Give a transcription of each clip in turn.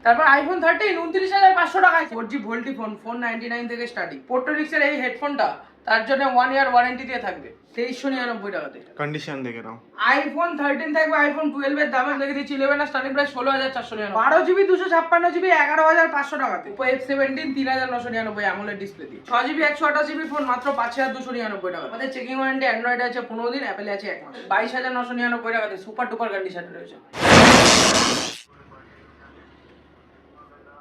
তারপর আইফোন 13 29,500 টাকায় 4G VoLTE phone 499 থেকে স্টার্টিং। পোর্টোনিক্সের এই হেডফোনটা তার জন্য 1 ইয়ার ওয়ারেন্টি দিয়ে থাকবে 2399 টাকাতে। কন্ডিশন দেখে নাও। আইফোন 13 থাকবে আইফোন 12 এর দামে দেখে দিচ্ছি 11 এর স্টার্টিং প্রাইস 16,499। 12GB 256GB 11,500 টাকাতে। Oppo F17 3,999 AMOLED ডিসপ্লে দিয়ে। 6GB 128GB ফোন মাত্র 5,299 টাকা। আমাদের চেকিং ওয়ারেন্টি অ্যান্ড্রয়েড আছে 15 দিন, অ্যাপেলে আছে 1 মাস। 22,999 টাকাতে সুপার ডুপার কন্ডিশনে রয়েছে।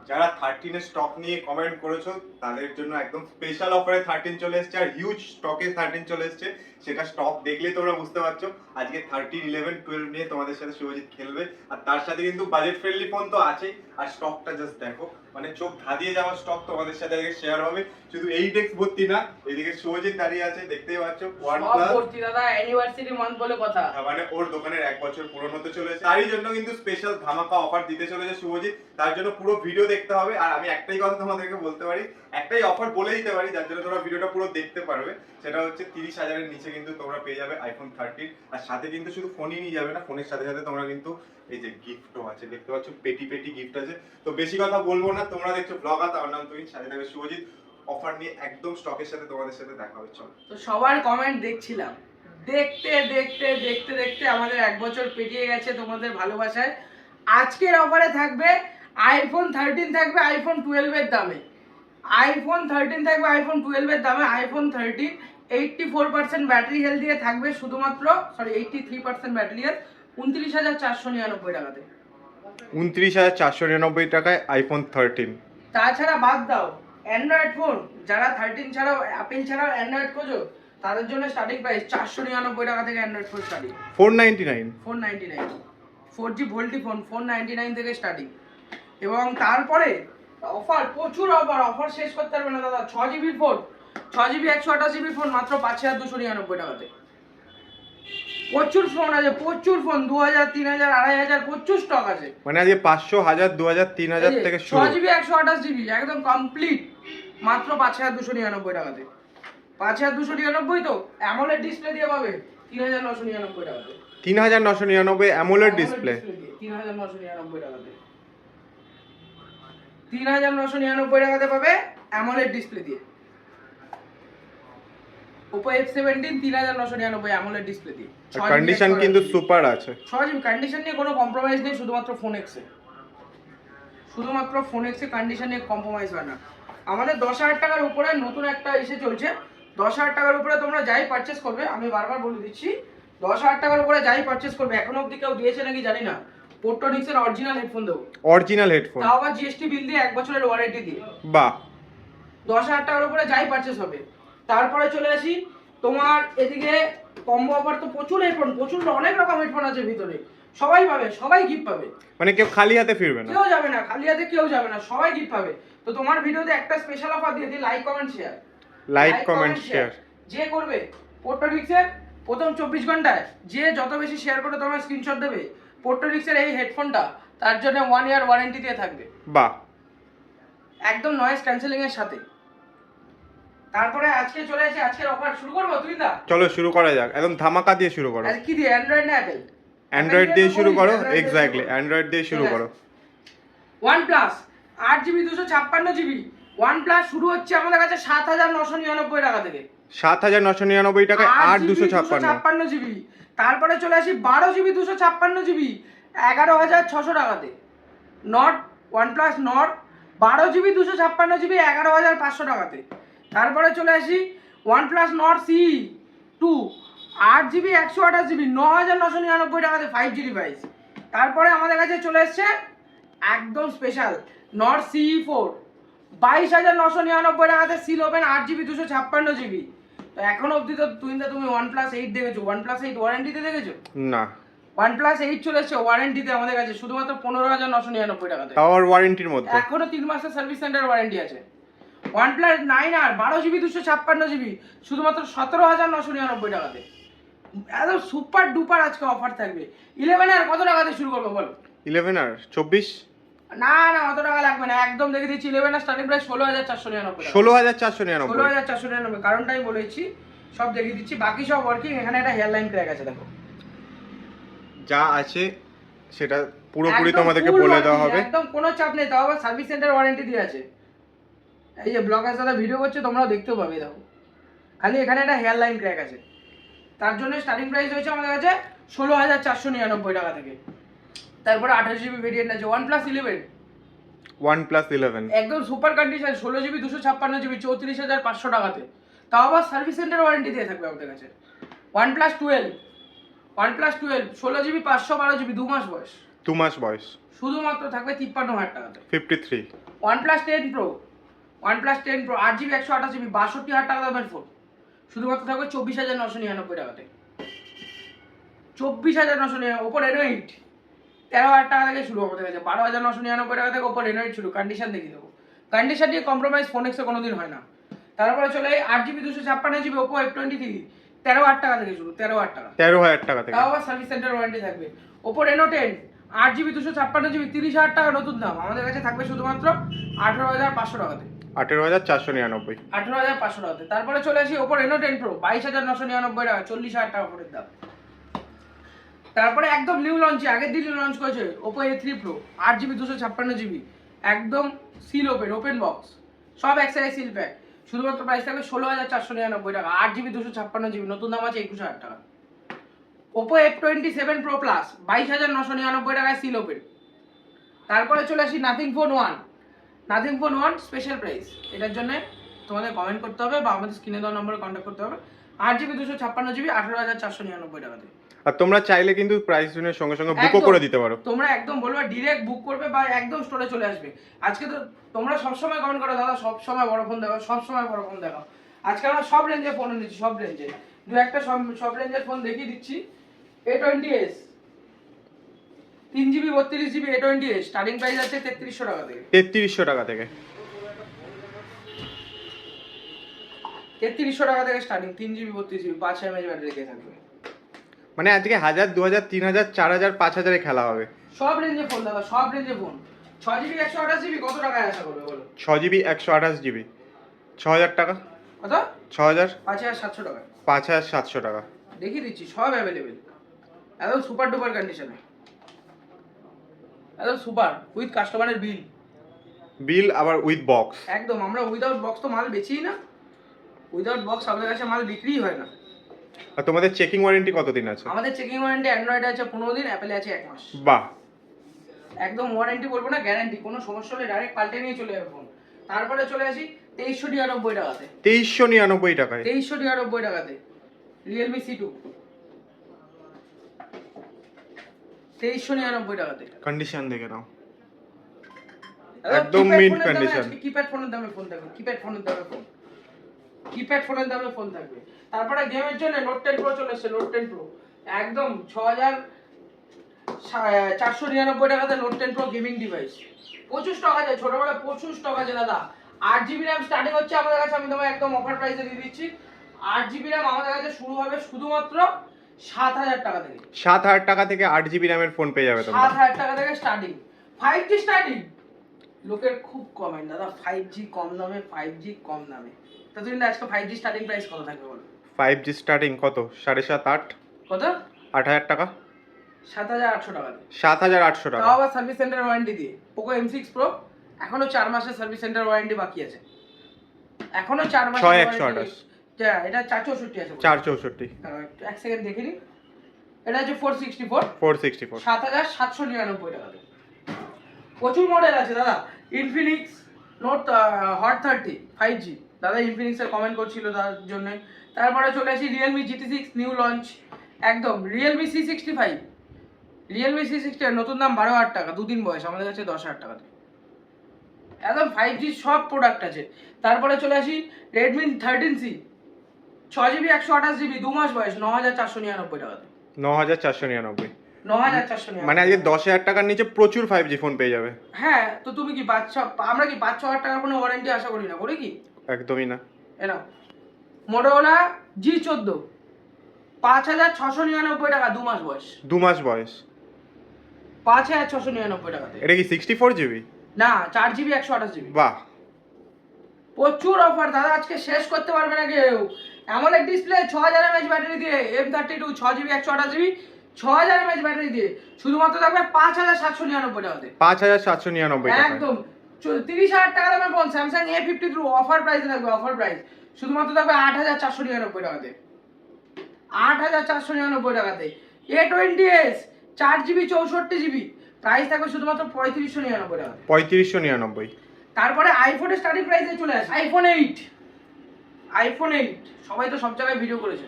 যারা 13 এর স্টক নিয়ে কমেন্ট করেছো তাদের জন্য একদম স্পেশাল অফারে 13 চলে এসেছে, আর হিউজ স্টকে 13 চলে এসেছে। সেটা স্টক দেখলেই তোমরা বুঝতে পারছো। আজকে 13, 11, 12 নিয়ে তোমাদের সাথে শুভজিৎ খেলবে, আর তার সাথে কিন্তু বাজেট ফ্রেন্ডলি ফোন তো আছেই, আর স্টকটা জাস্ট দেখো, মানে চোখ ধাঁধিয়ে যাওয়ার স্টক তোমাদের সাথে আজকে শেয়ার হবে। শুধু এই ডেস্ক ভর্তি না, এদিকে শুভজিৎ দাঁড়িয়ে আছে, দেখতেই পাচ্ছ। OnePlus ভর্তি দাদা, অ্যানিভার্সারি মান্থ বলে কথা। মানে ওর দোকানের 1 বছর পূরণ হতে চলেছে, তারই জন্য কিন্তু স্পেশাল ধামাকা অফার দিতে চলেছে শুভজিৎ। তার জন্য পুরো ভিডিও দেখতে হবে। আর আমি একটাই কথা তোমাদেরকে বলতে পারি, একটাই অফার বলে দিতে পারি, যার জন্য তোমরা ভিডিওটা পুরো দেখতে পারবে। সেটা হচ্ছে 30,000 এর নিচে কিন্তু তোমরা পেয়ে যাবে আইফোন 13। আর সাথে কিন্তু শুধু ফোনই নিয়ে যাবে না, ফোনের সাথে সাথে তোমরা কিন্তু এই যে গিফটও আছে, দেখতে পাচ্ছ পেটি পেটি গিফট আছে। তো বেশি কথা বলবো না, তোমরা দেখছো ব্লগার, তার নাম তুই, সাথে থাকবে শুভজিৎ। অফার নিয়ে একদম স্টকের সাথে তোমাদের সাথে দেখা হবে। চলো। তো সবার কমেন্ট দেখছিলাম, দেখতে দেখতে দেখতে দেখতে আমাদের 1 বছর পেরিয়ে গেছে তোমাদের ভালোবাসায়। আজকের অফারে থাকবে আইফোন 13 থাকবে আইফোন 12 এর দামে। আইফোন 13 থাকবে আইফোন 12 এর দামে। আইফোন 13 84% ব্যাটারি হেলথ দিয়ে থাকবে শুধুমাত্র, 83% ব্যাটারি হেলথ 29,499 টাকাতে। 29,499 টাকায় আইফোন 13। তাছাড়া বাদ দাও, অ্যান্ড্রয়েড ফোন যারা 13 ছাড়াও অ্যাপেল ছাড়াও অ্যান্ড্রয়েড খোঁজো তাদের জন্য স্টার্টিং প্রাইস 499 টাকা থেকে Android phone starting. 499 4G VoLTE phone 499 থেকে স্টার্টিং। এবং তারপরে অফার, প্রচুর অফার শেষ করতে পারবে না দাদা। 6GB phone, 6GB 128GB phone মাত্র 5,299 টাকাতে। প্রচুর ফোন আছে, প্রচুর ফোন 2,000, 3,000, 2,500 প্রচুর স্টক আছে। মানে আজকে 500, 1000, 2000, 3000 থেকে শুরু। 6GB 128GB একদম কমপ্লিট মাত্র 5,299 টাকাতে। 5,299 তো অ্যামোলেড ডিসপ্লে দিয়ে পাবে 3,999 টাকাতে। 3,999 অ্যামোলেড ডিসপ্লে 3,999 টাকাতে। 3,999 টাকাতে পাবে অ্যামোলেড ডিসপ্লে দিয়ে। Oppo F17 3,999 অ্যামোলেড ডিসপ্লে দিয়ে। কন্ডিশন কিন্তু সুপার আছে। 6GB কন্ডিশন নিয়ে কোনো কম্প্রোমাইজ নেই, শুধুমাত্র ফোন এক্সে। শুধুমাত্র ফোন এক্সে কন্ডিশন নিয়ে কম্প্রোমাইজ হয় না। আমাদের 10,000 টাকার উপরে নতুন একটা এসে চলছে। 10,000 টাকার উপরে তোমরা যাই পারচেস করবে, আমি বারবার বলে দিচ্ছি, 10,000 টাকার উপরে যাই পারচেস করবে, এখনো অবধি কেউ দিয়েছে নাকি জানি না, পোর্টোনিক্সের অরিজিনাল হেডফোন দেবো। অরিজিনাল হেডফোন, তাও আবার জিএসটি বিল দিয়ে 1 বছরের ওয়ারেন্টি দিয়ে। বাহ। 10,000 টাকার উপরে যাই পারচেস হবে। তারপরে চলে আসি তোমার এদিকে কম্বো অফার। তো প্রচুর হেডফোন, প্রচুর অনেক রকম হেডফোন আছে ভিতরে, সবাই পাবে, সবাই গিফট পাবে। মানে কেউ খালি হাতে ফিরবে না, কেউ যাবে না খালি হাতে, কেউ যাবে না, সবাই গিফট পাবে। তো তোমার ভিডিওতে একটা স্পেশাল অফার দিয়ে দিই, like comment share. Like comment share যে করবে পোর্টোনিক্সের প্রথম 24 ঘন্টায় যে যত বেশি শেয়ার করে তোমার স্ক্রিনশট দেবে, পোর্টোনিক্সের এই হেডফোনটা তার জন্য 1 ইয়ার ওয়ারেন্টি দিয়ে থাকবে, বাহ, একদম নয়েজ ক্যান্সেলিং এর সাথে। তারপরে আজকে চলে আসি, আজকের অফার শুরু করবো তুই দা। চলো শুরু করা যাক, একদম ধামাকা দিয়ে শুরু করো। আজকে কি দিয়ে, অ্যান্ড্রয়েড না অ্যাপেল? অ্যান্ড্রয়েড দিয়ে শুরু করো, এক্স্যাক্টলি অ্যান্ড্রয়েড দিয়ে শুরু করো। OnePlus 8GB 256GB OnePlus শুরু হচ্ছে আমাদের কাছে 7,999 টাকা থেকে। 7,999 টাকায় 8,256। তারপরে চলে আসি 12GB 256GB 11,600 টাকাতে। Not OnePlus not 12GB 256GB 11,500 টাকাতে। তারপরে চলে আসি OnePlus not CE 2 8GB 128GB 9,999 টাকাতে 5G ডিভাইস। তারপরে আমাদের কাছে চলে এসছে একদম স্পেশাল নট CE 4 22,999 টাকাতে সিল ওপেন 8GB 256GB। তো এখন অবধি তো তুমি OnePlus 8 দেখেছো? OnePlus 8 ওয়ারেন্টিতে দেখেছো? না, OnePlus 8 চলে এসছে ওয়ারেন্টিতে আমাদের কাছে শুধুমাত্র 15,999 টাকাতে। তাও ওয়ারেন্টির মধ্যে, এখনো 3 মাসের সার্ভিস সেন্টার ওয়ারেন্টি আছে। OnePlus 9R 12GB 256GB শুধুমাত্র 17,999 টাকাতে। একদম সুপার ডুপার আজকে অফার থাকবে। 11R কত টাকাতে শুরু করবো বলো? 11R 24। না না অত টাকা লাগবে না, একদম দেখে দিচ্ছি 11R স্টার্টিং প্রাইস 16,499 টাকা। 16,499। 16,499 কারণটা আমি বলেছি, সব দেখে দিচ্ছি, বাকি সব ওয়ার্কিং। এখানে একটা হেয়ারলাইন ক্র্যাক আছে দেখো, যা আছে সেটা পুরোপুরি একদম তোমাদেরকে full বলে warranty, দেওয়া হবে। একদম কোনো চাপ নেই, তাও আবার সার্ভিস সেন্টার ওয়ারেন্টি দিয়ে আছে। এই যে ব্লগার দাদা ভিডিও করছে, তোমরাও দেখতেও পাবে, দেখো খালি এখানে একটা হেয়ার লাইন ক্র্যাক আছে, তার জন্য স্টার্টিং প্রাইস হয়েছে আমাদের কাছে 16,499 টাকা থেকে। তারপরে 28 GB ভেরিয়েন্ট আছে OnePlus 11, OnePlus 11 একদম সুপার কন্ডিশন, 16 GB 256 GB 34,500 টাকাতে, তাও আবার সার্ভিস সেন্টার ওয়ারেন্টি দিয়ে থাকবে আমাদের কাছে। OnePlus 12, 16 GB 512 GB 2 মাস বয়স, 2 মাস বয়স, শুধুমাত্র থাকবে 53,000 টাকাতে। 53। OnePlus 10 Pro, 8 GB 128 GB 62,000 টাকা দামের ফোন, শুধুমাত্র থাকবে 24,999 টাকাতে। 24,999। ওপো Reno 8 13,000 টাকা থেকে শুরু আমাদের কাছে, 12,999 টাকা থেকে ওপো Reno 8 শুরু। কন্ডিশন দেখিয়ে দেবো, কন্ডিশন নিয়ে কম্প্রোমাইজ ফোনেক্সে কোনোদিন হয় না। তারপরে চলে 8 GB 256 GB ওপো F23 13,000 টাকা থেকে শুরু, 13,000 টাকা, 13,000 টাকা থেকে। তাও আবার সার্ভিস সেন্টার ওয়ারেন্টি থাকবে। ওপো Reno 10 8 GB 256 GB 30,000 টাকা নতুন দাম, আমাদের কাছে থাকবে শুধুমাত্র 18,500 টাকাতে, 18,499। 18,500 টাকাতে। তারপরে চলে আসি ওপো Reno 10 Pro 22,999 টাকা, 40,000 টাকা ফোনের দাম। তারপরে একদম নিউ লঞ্চে আগের দিন লঞ্চ করেছে Oppo A3 Pro 8 GB 256 GB, একদম সিল ওপেন বক্স, সব এক সাইডে সিল প্যাক, শুধুমাত্র প্রাইস থাকবে 16,499 টাকা, 8 GB 256 GB, নতুন দাম আছে 21,000 টাকা। ওপো F27 Pro Plus 22,999 টাকায় সিল ওপেন। তারপরে চলে আসি নাথিং ফোন 1 স্পেশাল প্রাইস, এটার জন্য তোমাদের কমেন্ট করতে হবে বা আমাদের স্ক্রিনে দেওয়া নম্বরে কন্ট্যাক্ট করতে হবে। 8 GB 256 GB 18,499 টাকাতে। আর তোমরা চাইলে কিন্তু প্রাইস জুনের সঙ্গে সঙ্গে বুকও একদম, করে দিতে পারো। তোমরা একদম বলবে ডিরেক্ট বুক করবে বা একদম স্টোরে চলে আসবে। আজকে তো তোমরা সবসময় কমেন্ট করো দাদা সবসময় বড় ফোন দেখাও, সবসময় বড় ফোন দেখাও, আজকে আমরা সব রেঞ্জের ফোন এনেছি, সব রেঞ্জে দু একটা সব রেঞ্জের ফোন দেখিয়ে দিচ্ছি। A20s 3 GB 32 GB A20s starting price আছে 3300 টাকা থেকে, 3300 টাকা থেকে। 3300 টাকা থেকে starting, 3 GB 32 GB 5 mAh battery দিয়ে থাকবে। মানে আজকে 1000, 2000, 3000, 4000, 5000 এ খেলা হবে। সব রেঞ্জে ফোন দাদা, সব রেঞ্জে ফোন। 6 GB 128 GB কত টাকায় আশা করবে বলো? 6 GB 128 GB 6000 টাকা। কত? 6000, 5,700 টাকা। 5700 টাকা। দেখিয়ে দিচ্ছি, সব অ্যাভেলেবেল, একদম সুপার ডুপার কন্ডিশনে, একদম সুপার উইথ কাস্টমারের বিল আবার উইথ বক্স। একদম, আমরা উইদাউট বক্স তো মাল বেচিই না, উইদাউট বক্স আমাদের কাছে মাল বিক্রিই হয় না। আর তোমাদের চেকিং ওয়ারেন্টি কতদিন আছে? আমাদের চেকিং ওয়ারেন্টি অ্যান্ড্রয়েডে আছে 15 দিন, অ্যাপেলে আছে 1 মাস। বাহ, একদম ওয়ারেন্টি বলবো না, গ্যারান্টি, কোনো সমস্যা হলে ডাইরেক্ট পাল্টে নিয়ে চলে যাবে ফোন। তারপরে চলে আসি 2399 টাকাতে, 2399 টাকায়। 2399 টাকাতে Realme C2 2399 টাকাতে। কন্ডিশন দেখে নাও, একদম একদম মিন্ট কন্ডিশন। কিপ্যাড ফোনের দামে ফোন থাকবে, কিপ্যাড ফোনের দামে ফোন থাকবে। তারপরে গেমের জন্য নোট 10 প্রো চলে এসেছে, নোট 10 প্রো একদম 6,499 টাকাতে নোট 10 প্রো গেমিং ডিভাইস। প্রচুর স্টক আছে, ছোটবেলায় প্রচুর স্টক আছে দাদা। 8 GB র্যাম স্টার্টিং হচ্ছে আমাদের কাছে, আমি তোমায় একদম অফার প্রাইসে দিয়ে দিচ্ছি। 8 GB র্যাম আমাদের কাছে শুরু হবে শুধুমাত্র 7,000 টাকা থেকে। 7000 টাকা থেকে 8 GB র্যামের ফোন পেয়ে যাবে তোমরা। 7,000 টাকা থেকে স্টার্টিং, 5G স্টার্টিং। লোকের খুব কমেন্ট দাদা 5G কম দামে, 5G কম দামে, তা তুমি আজকে 5G স্টার্টিং প্রাইস কত থাকবে বলো? 5G স্টার্টিং কত? 7.5, 8, কত? 8000 টাকা, 7,800 টাকা দিয়ে, 7800 টাকা। তাও আবার সার্ভিস সেন্টার ওয়ারেন্টি দিয়ে। পোকো M6 Pro এখনো 4 মাসের সার্ভিস সেন্টার ওয়ারেন্টি বাকি আছে, এখনো 4 মাসের 6128, এটা 464 আছে। 464, এক সেকেন্ড দেখে নিন, এটা হচ্ছে 464, 464, 7,799 টাকা দিয়ে। প্রচুর মডেল আছে দাদা। ইনফিনিক্স নোট হট 30 5G, দাদা ইনফিনিক্সের কমেন্ট করছিল তার জন্য। তারপরে চলে আসি রিয়েলমি GT6 নিউ লঞ্চ, একদম রিয়েলমি C65, রিয়েলমি C60 নতুন দাম 12,000 টাকা, 2 দিন বয়স, আমাদের কাছে 10,000 টাকাতে একদম 5G সব প্রোডাক্ট আছে। তারপরে চলে আসি রেডমি 13C 6 GB 128 GB 2 মাস বয়স, 9,499 টাকাতে। 9499। 9,499 মানে আজকে 10,000 টাকার নিচে প্রচুর 5G ফোন পেয়ে যাবে। হ্যাঁ, তো তুমি কি আমরা কি 5-6,000 টাকার কোনো ওয়ারেন্টি আশা করি না, করি কি? একদমই না। এনাও মোটোরোলা G14 5,699 টাকা, 2 মাস বয়স, 2 মাস বয়স, 5,699 টাকাতে। এটা কি 64 GB? না, 4 GB 128 GB। বাহ, প্রচুর অফার দাদা, আজকে শেষ করতে পারবে না কেউ। AMOLED ডিসপ্লে 6,000 mAh ব্যাটারি দিয়ে M32 6 GB 128 GB 6000 mAh battery দিয়ে শুধুমাত্র থাকবে 5799 টাকাতে। 5799 টাকা। একদম 30,000 টাকা দামের ফোন স্যামসাং A52 অফার প্রাইসে থাকবে, অফার প্রাইস শুধুমাত্র থাকবে 8499 টাকাতে। 8499 টাকাতে। A20s 4GB 64GB প্রাইস থাকবে শুধুমাত্র 3599 টাকা। 3599। তারপরে আইফোনের স্টার্টিং প্রাইসে চলে আসে আইফোন 8। আইফোন 8 সবাই তো সব জায়গায় ভিডিও করেছে,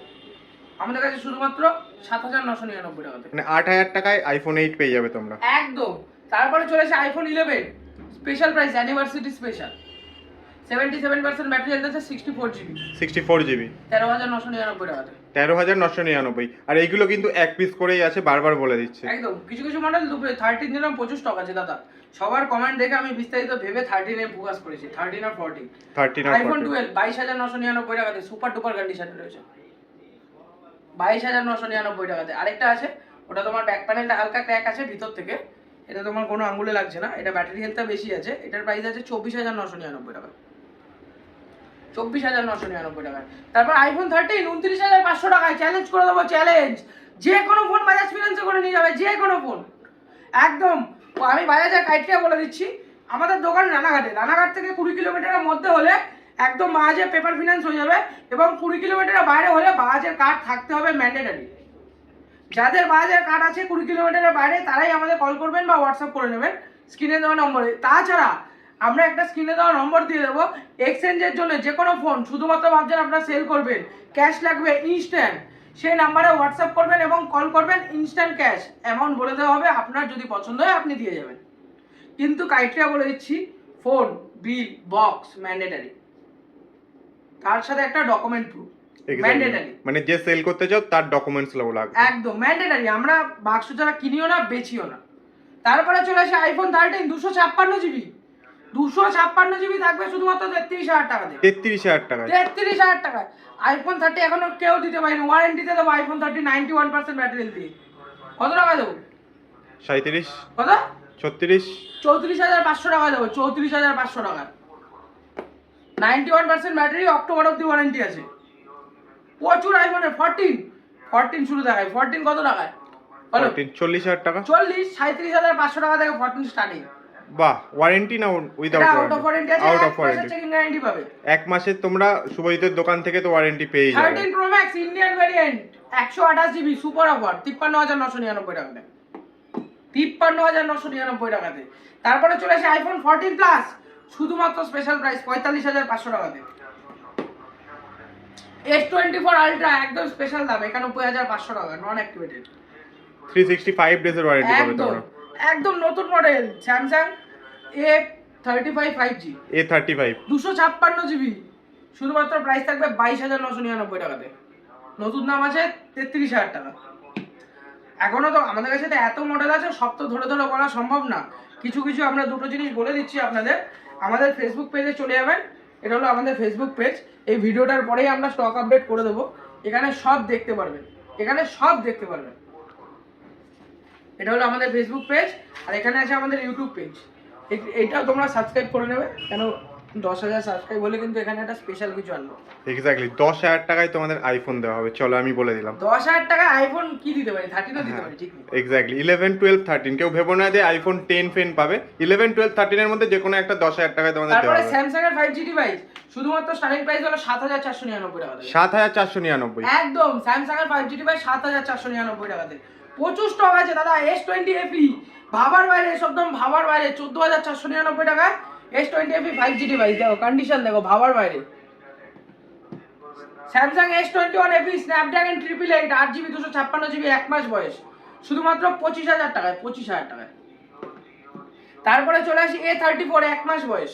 আমাদের কাছে শুধুমাত্র 7999 টাকাতে। মানে 8000 টাকায় আইফোন 8 পেয়ে যাবে তোমরা। একদম। তারপরে চলে আসে iPhone 11 special price anniversary special 77% battery health আছে 64GB 64GB 13999 টাকাতে। 13999। আর এইগুলো কিন্তু এক পিস করেই আছে, বারবার বলে দিচ্ছে। একদম। কিছু কিছু মডেল 13 দিলাম 25 স্টক আছে দাদা। সবার কমেন্ট দেখে আমি বিস্তারিত ভেবে 13 এ ফোকাস করেছি, 13 আর 14। 13 আর আইফোন 14 12 22999 টাকাতে সুপার ডুপার কন্ডিশনে রয়েছে 22999 টাকাতে। আরেকটা আছে ওটা তোমার ব্যাক প্যানেলটা হালকা ক্র্যাক আছে ভিতর থেকে, এটা তোমার কোনো আঙ্গুলে লাগছে না, এটা ব্যাটারি হেলথটা বেশি আছে, এটার প্রাইস আছে 24999 টাকা। 24999 টাকা। তারপর আইফোন 13 29500 টাকায় চ্যালেঞ্জ করে দেবো, চ্যালেঞ্জ। যে কোনো ফোন বাজাজ ফিনান্সে করে নিয়ে যাবে, যে কোনো ফোন একদম। আমি বাজাজের ক্রাইটেরিয়া বলে দিচ্ছি, আমাদের দোকান রানাঘাট থেকে 20 কিলোমিটারের মধ্যে হলে একদম বাজাজের পেপার ফিনান্স হয়ে যাবে, এবং 20 কিলোমিটারের বাইরে হলে বাজাজের কার্ড থাকতে হবে ম্যান্ডেটরি। যাদের বাজাজের কার্ড আছে 20 কিলোমিটারের বাইরে তারাই আমাদের কল করবেন বা হোয়াটসঅ্যাপ করে নেবেন স্ক্রিনে দেওয়া নম্বরে। তাছাড়া আমরা একটা স্ক্রিনে দেওয়া নম্বর দিয়ে দেবো এক্সচেঞ্জের জন্য। যে কোনো ফোন শুধুমাত্র ভাবছেন আপনারা সেল করবেন, ক্যাশ লাগবে ইনস্ট্যান্ট, সেই নাম্বারে হোয়াটসঅ্যাপ করবেন এবং কল করবেন, ইনস্ট্যান্ট ক্যাশ অ্যামাউন্ট বলে দেওয়া হবে, আপনার যদি পছন্দ হয় আপনি দিয়ে যাবেন। কিন্তু ক্রাইটেরিয়া বলে দিচ্ছি, ফোন, বিল, বক্স ম্যান্ডেটরি, তার সাথে একটা ডকুমেন্ট প্রুফ ম্যান্ডেটরি। মানে যে সেল করতে চাও তার ডকুমেন্টস লাগবে একদম ম্যান্ডেটরি। আমরা বাক্স ছাড়া কিনিও না, বেচিও না। তারপরে চলে আসে আইফোন 13 256GB 256GB থাকবে শুধুমাত্র 33000 টাকাতে। 33000 টাকায়। 33000 টাকায় আইফোন 30 এখনো কেউ দিতে পারেনি। ওয়ারেন্টিতে দেবো আইফোন 30 91% ব্যাটারি হেলথ দিয়ে। কত টাকা দেবো? 37। কত? 36। 34500 টাকা দেবো, 34500 টাকা। 91% ব্যাটারি, অক্টোবর অবধি ওয়ারেন্টি আছে। প্রচুর আইফোনের 14 শুরু দেখায়। 14 কত টাকায়? 40000 টাকা। 40 37500 টাকা থেকে 14 স্টার্টিং। বাহ, ওয়ারেন্টি না উইদাউট আউট অফ ওয়ারেন্টি আছে, আউট এক অফ ওয়ারেন্টি মাসের চেকিং গ্যারান্টি পাবে। এক মাসের তোমরা শুভজিতের দোকান থেকে তো ওয়ারেন্টি পেয়ে যাবে। 13 pro max Indian variant 128GB super offer 53999 টাকাতে। 53999 টাকাতে। তারপরে চলে আসে আইফোন 14 প্লাস শুধুমাত্র স্পেশাল প্রাইস 45500 টাকাতে। S24 আলট্রা একদম স্পেশাল দাম 91500 টাকা, নন অ্যাক্টিভেটেড। 365 ডেজ এর ওয়ারেন্টি পাবে একদম তোমরা। একদম নতুন model Samsung A35 5G A35 256GB শুধুমাত্র প্রাইস থাকবে 22999 টাকাতে। নতুন দাম আছে 33000 টাকা। এখনো তো আমাদের কাছে তো এত মডেল আছে, সব তো ধরে ধরে বলা সম্ভব না। কিছু কিছু আমরা দুটো জিনিস বলে দিচ্ছি আপনাদের। আমাদের ফেসবুক পেজে চলে যাবেন, এটা হলো আমাদের ফেসবুক পেজ। এই ভিডিওটার পরেই আমরা স্টক আপডেট করে দেবো, এখানে সব দেখতে পারবেন, এখানে সব দেখতে পারবেন। এটা হলো আমাদের ফেসবুক পেজ, আর এখানে আছে আমাদের ইউটিউব পেজ। এটাও তোমরা সাবস্ক্রাইব করে নেবে, কেন 10,000 সাবস্ক্রাইব হলে কিন্তু এখানে একটা স্পেশাল কিছু আনবো। এক্স্যাক্টলি 10000 টাকায় তোমাদের আইফোন দেওয়া হবে। চলো আমি বলে দিলাম 10,000 টাকায় আইফোন কি দিতে পারি? 13ও দিতে পারি, ঠিক নেই। এক্স্যাক্টলি 11 12 13 কেউ ভেবো না যে আইফোন 10 ফেন পাবে। 11 12 13 এর মধ্যে যে কোনো একটা 10000 টাকায় তোমাদের দেওয়া তারপরে হবে। স্যামসাং এর 5G ডিভাইস শুধুমাত্র স্টার্টিং প্রাইস হলো 7499 টাকা। 7499। একদম স্যামসাং এর 5G ডিভাইস 7499 টাকাতে। প্রচুর স্টক আছে দাদা। S20 FE ভাবার বাইরে, একদম ভাবার বাইরে 14499 টাকায় S20 FE 5G ডিভাইস। দেখো কন্ডিশন দেখো, ভাবার বাইরে। Samsung S21 FE Snapdragon 888 8GB 256GB 1 মাস বয়স শুধুমাত্র 25000 টাকায়। 25000 টাকায়। তারপরে চলে আসি A34 1 মাস বয়স।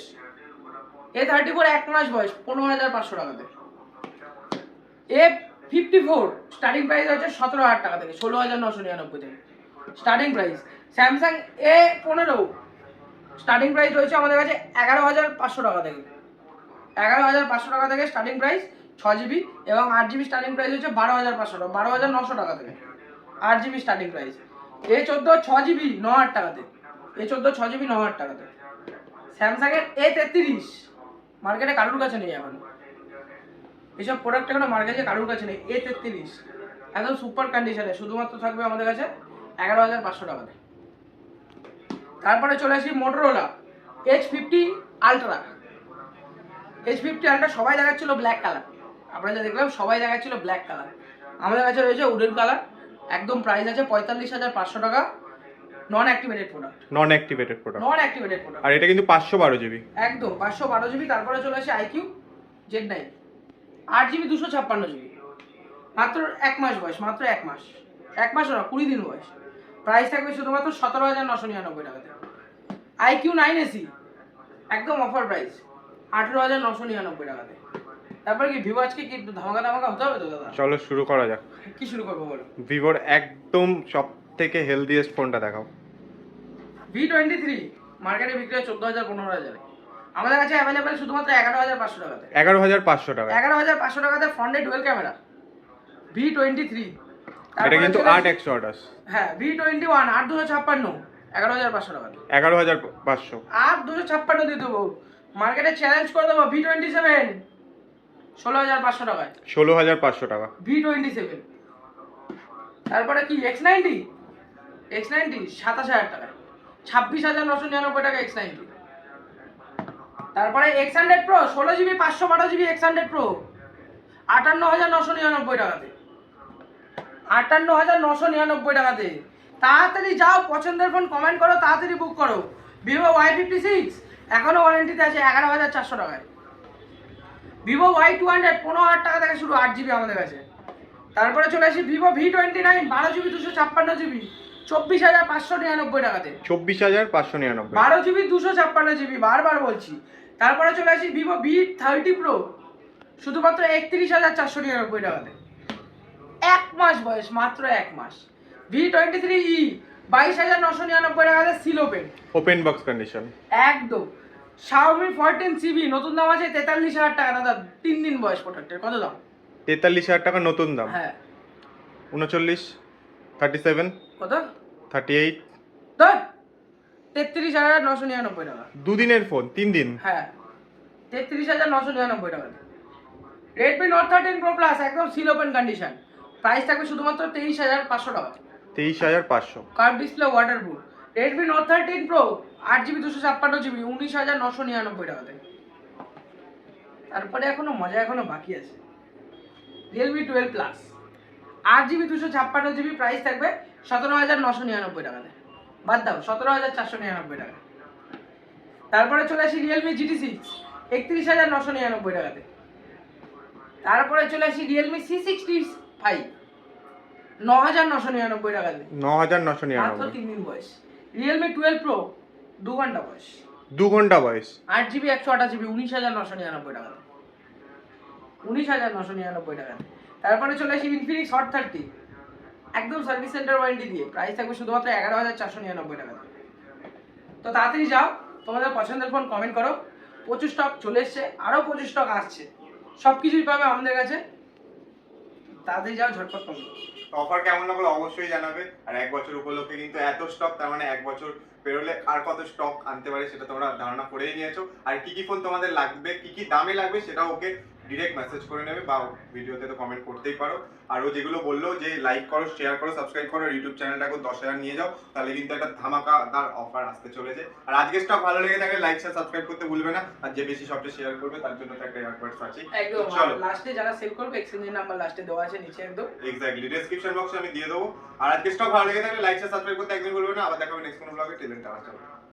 A34 1 মাস বয়স 15500 টাকাতে। A54 স্টার্টিং প্রাইস হচ্ছে 17000 টাকা থেকে, 16999 থেকে starting price. Samsung A15 starting price রয়েছে আমাদের কাছে 11500 টাকা থেকে। 11500 টাকা থেকে স্টার্টিং প্রাইস 6GB, এবং 8GB স্টার্টিং প্রাইস হচ্ছে 12500 টাকা, 12900 টাকা থেকে 8GB starting price. A14 6GB 9000 টাকাতে। A14 6GB 9000 টাকাতে। স্যামসাং এর A33 মার্কেটে কারোর কাছে নেই এখন, এইসব প্রোডাক্ট এখনো মার্কেটে কারোর কাছে নেই। A33 একদম সুপার কন্ডিশনে, শুধুমাত্র থাকবে আমাদের কাছে 11,500 টাকাতে। তারপরে চলে আসি Motorola H50 ultra. H50 ultra সবাই দেখাচ্ছিল ব্ল্যাক কালার, আমরা যা দেখলাম সবাই দেখাচ্ছিল ব্ল্যাক কালার, আমাদের কাছে রয়েছে উডেন কালার। একদম প্রাইস আছে 45,500 টাকা। নন অ্যাক্টিভেটেড প্রোডাক্ট, নন অ্যাক্টিভেটেড প্রোডাক্ট। আর এটা কিন্তু 512 জিবি, একদম 512 জিবি। তারপরে চলে আসে IQ Z9 8 GB 256 জিবি, মাত্র 1 মাস বয়স, মাত্র 1 মাস, 1 মাস না 20 দিন বয়স। প্রাইস থাকবে শুধুমাত্র 17,999 টাকাতে। IQ 9AC একদম অফার প্রাইস 18,999 টাকাতে। তারপরে কি ভিভো আজকে কি ধামাকা হতে হবে তো দাদা? চলো শুরু করা যাক। কি শুরু করবো বলো? ভিভোর একদম সব থেকে হেলদিয়েস্ট ফোনটা দেখাও। V23 মার্কেটে বিক্রি হয় 14,000-15,000, আমাদের কাছে অ্যাভেলেবেল শুধুমাত্র 11,500 টাকাতে। 11,500 টাকা। 11,500 টাকাতে ফ্রন্টে ডুয়েল ক্যামেরা V23। এটা কিন্তু 8x128। হ্যাঁ V21 8,256 11,500 টাকাতে। 11,500। 8,256 দিয়ে দেবো, মার্কেটে চ্যালেঞ্জ করে দেবো। V27 16,500 টাকায়। 16,500 টাকা। V27। তারপরে কি X90 27,000 টাকায়, 26,999 টাকা X90। তারপরে X100 Pro 16 GB 512 GB X100 Pro 58,999 টাকাতে। 58,999 টাকাতে। তাড়াতাড়ি যাও, পছন্দের ফোন কমেন্ট করো, তাড়াতাড়ি বুক করো। ভিভো Y56 এখনো ওয়ারেন্টিতে আছে 11,400 টাকায়। ভিভো Y200 15,000 টাকা থেকে শুরু, 8 GB আমাদের কাছে। তারপরে চলে আসি ভিভো V29 12 GB 256 GB 24,599 টাকাতে। 24,599। 12 GB 256 GB, বারবার বলছি। তারপরে চলে আসি ভিভো V30 Pro শুধুমাত্র 31,499 টাকাতে। 1 মাস বয়স, মাত্র 1 মাস। V23e 22,999 টাকাতে, সিল ওপেন বক্স কন্ডিশন একদম। Xiaomi 14CB নতুন দাম আছে 43,000 টাকা দাদা, 3 দিন বয়স প্রোডাক্টের। কত দাম? 43,000 টাকা নতুন দাম। হ্যাঁ 39 37 কত? 38 ধর 33,999 টাকা। দুদিনের ফোন, 3 দিন। হ্যাঁ 33,999 টাকা। Redmi Note 13 Pro Plus একদম সিল ওপেন কন্ডিশন, প্রাইস থাকবে শুধুমাত্র 23,500 টাকা। 23,500। Curve display waterproof. Redmi Note 13 Pro 8 GB 256 GB 19,999 টাকাতে। তারপরে এখনো বাকি আছে Realme 12 Plus 8 GB 256 GB, price থাকবে 17,999 টাকাতে। বাদ দাও 17,499 টাকা। তারপরে চলে আসি Realme GT6 31,999 টাকাতে। তারপরে চলে আসি Realme C65 9,999 টাকাতে। 9,999। মাত্র 3 দিন বয়স। Realme 12 Pro 2 ঘন্টা বয়স, 2 ঘন্টা বয়স, 8 GB 128 GB 19,999 টাকাতে। 19,999 টাকাতে। তারপরে চলে আসি Infinix Hot 30 একদম সার্ভিস সেন্টার ওয়ারেন্টি দিয়ে, প্রাইস থাকবে শুধুমাত্র 11,499 টাকাতে। তো তাড়াতাড়ি যাও, তোমাদের পছন্দের ফোন কমেন্ট করো। প্রচুর স্টক চলে এসছে, আরও প্রচুর স্টক আসছে, সব কিছুই পাবে আমাদের কাছে। তাড়াতাড়ি যাও, ঝটপট করো। অফার কেমন লাগলো অবশ্যই জানাবে। আর 1 বছর উপলক্ষে কিন্তু এত স্টক, তার মানে 1 বছর পেরোলে আর কত স্টক আনতে পারে সেটা তোমরা ধারণা করেই নিয়েছো। আর কি কি ফোন তোমাদের লাগবে, কি কি দামে লাগবে, সেটাও ওকে ডিরেক্ট মেসেজ করে নেবে বা ভিডিওতে তো কমেন্ট করতেই পারো। আর ও যেগুলো বললো যে লাইক করো, শেয়ার করো, সাবস্ক্রাইব করো, ইউটিউব চ্যানেলটাকে 10,000 নিয়ে যাও, তাহলে কিন্তু একটা ধামাকাদার অফার আসতে চলেছে। আর আজকে স্টক ভালো লেগে থাকলে লাইক শেয়ার সাবস্ক্রাইব করতে ভুলবে না। আর যে বেশি সবচেয়ে শেয়ার করবে তার জন্য তো একটা এয়ারপডস আছে। একদম চলো, লাস্টে যারা সেল করবে এক্সচেঞ্জের নাম্বার লাস্টে দেওয়া আছে নিচে একদম। এক্স্যাক্টলি ডেসক্রিপশন বক্সে আমি দিয়ে দেবো। আর আজকে স্টক ভালো লেগে থাকলে লাইক শেয়ার সাবস্ক্রাইব করতে একদম ভুলবে না। আবার দেখা হবে নেক্সট কোনো ব্লগে। Till then tata.